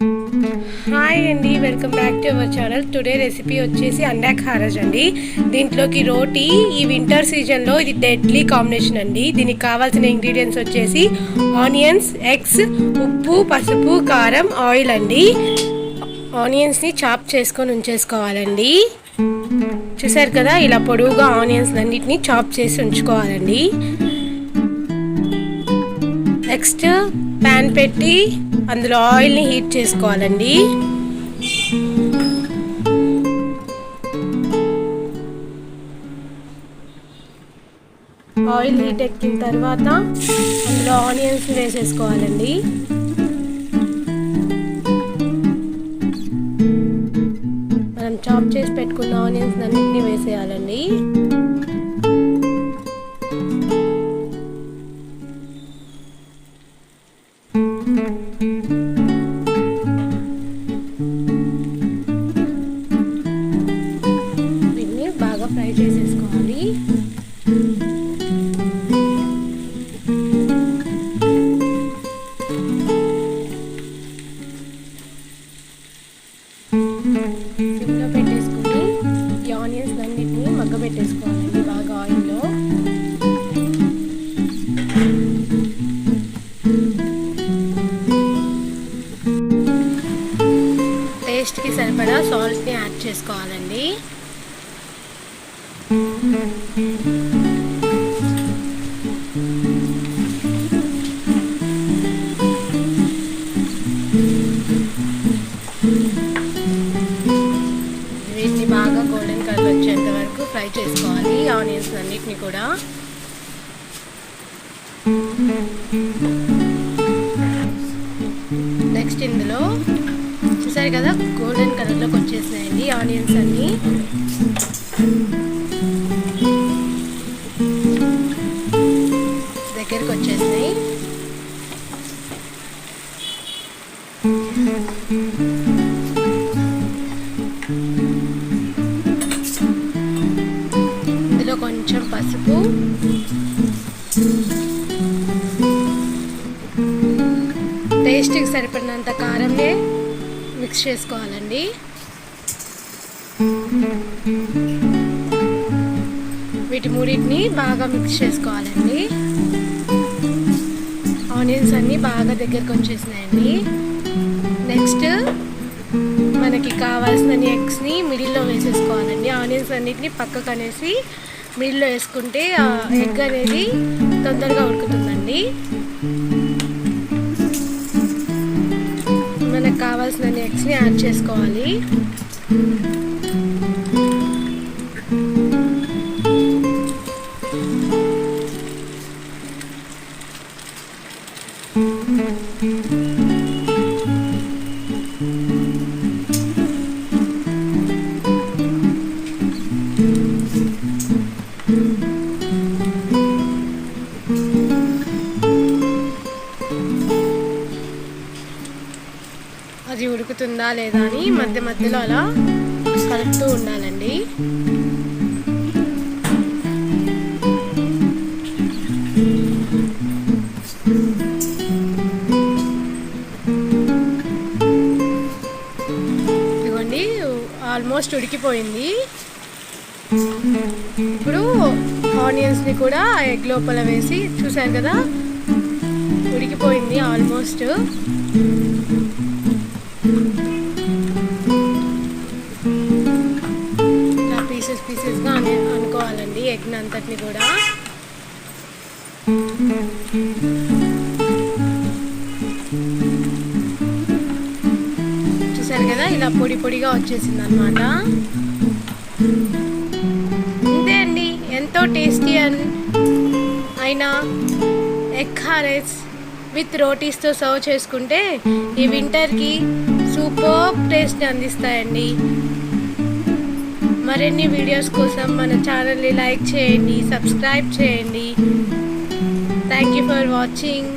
Hi అండి, welcome back to our channel. Today recipe వచ్చేసి అండా ఖారాజ్ అండి. దీంట్లోకి రోటీ ఈ వింటర్ సీజన్లో ఇది డెడ్లీ కాంబినేషన్ అండి. దీనికి కావాల్సిన ఇంగ్రీడియంట్స్ వచ్చేసి ఆనియన్స్, ఎగ్స్, ఉప్పు, పసుపు, కారం, ఆయిల్ అండి. ఆనియన్స్ని చాప్ చేసుకొని ఉంచేసుకోవాలండి. చూసారు కదా, ఇలా పొడవుగా ఆనియన్స్ అన్నిటిని చాప్ చేసి ఉంచుకోవాలండి. నెక్స్ట్ ప్యాన్ పెట్టి అందులో ఆయిల్ని హీట్ చేసుకోవాలండి. ఆయిల్ హీట్ ఎక్కిన తర్వాత అందులో ఆనియన్స్ వేసేసుకోవాలండి. మనం చాప్ చేసి పెట్టుకున్న ఆనియన్స్ అన్నిటిని వేసేయాలండి. దీన్ని బాగా ఫ్రై చేసేసుకోవాలి. సిమ్లో పెట్టేసుకుని ఈ ఆనియన్స్ అన్నిటిని మగ్గబెట్టేసుకోవాలండి బాగా ఆయిల్లో. టేస్ట్కి సరిపడా సాల్ట్ని యాడ్ చేసుకోవాలండి. వీటిని బాగా గోల్డెన్ కలర్ వచ్చేంత వరకు ఫ్రై చేసుకోవాలి ఆనియన్స్ అన్నిటిని కూడా. నెక్స్ట్ ఇందులో చూసారు కదా, గోల్డెన్ కలర్లోకి వచ్చేసినాయండి ఆనియన్స్ అన్నీ. దగ్గరికి వచ్చేసినాయి. ఇందులో కొంచెం పసుపు, టేస్ట్కి సరిపడినంత కారంనే మిక్స్ చేసుకోవాలండి. వీటి మూడింటిని బాగా మిక్స్ చేసుకోవాలండి. ఆనియన్స్ అన్నీ బాగా దగ్గరకు వచ్చేసినాయండి. నెక్స్ట్ మనకి కావాల్సిన ఎగ్స్ని మిడిల్లో వేసేసుకోవాలండి. ఆనియన్స్ అన్నిటిని పక్కకు అనేసి మిడిల్లో వేసుకుంటే ఎగ్ అనేది తొందరగా ఉడుకుతుందండి. మనకు కావాల్సిన ఎగ్స్ని యాడ్ చేసుకోవాలి. అది ఉడుకుతుందా లేదా అని మధ్య మధ్యలో అలా కలుపుతూ ఉండాలండి. ఇదిగోండి, ఆల్మోస్ట్ ఉడికిపోయింది. ఇప్పుడు ఆనియన్స్ని కూడా ఎగ్ లోపల వేసి చూసారు కదా, ఉడికిపోయింది ఆల్మోస్ట్. ఇలా పీసెస్గా అనుకోవాలండి ఎగ్ని అంతటిని కూడా. చూసారు కదా, ఇలా పొడి పొడిగా వచ్చేసింది అన్నమాట. అంతే అండి, ఎంతో టేస్టీ అయినా ఎగ్ ఖారాజ్ విత్ రోటీస్తో సర్వ్ చేసుకుంటే ఈ వింటర్కి సూపర్ టేస్ట్ని అందిస్తాయండి. మరిన్ని వీడియోస్ కోసం మన ఛానల్ని లైక్ చేయండి, సబ్స్క్రైబ్ చేయండి. Thank you for watching.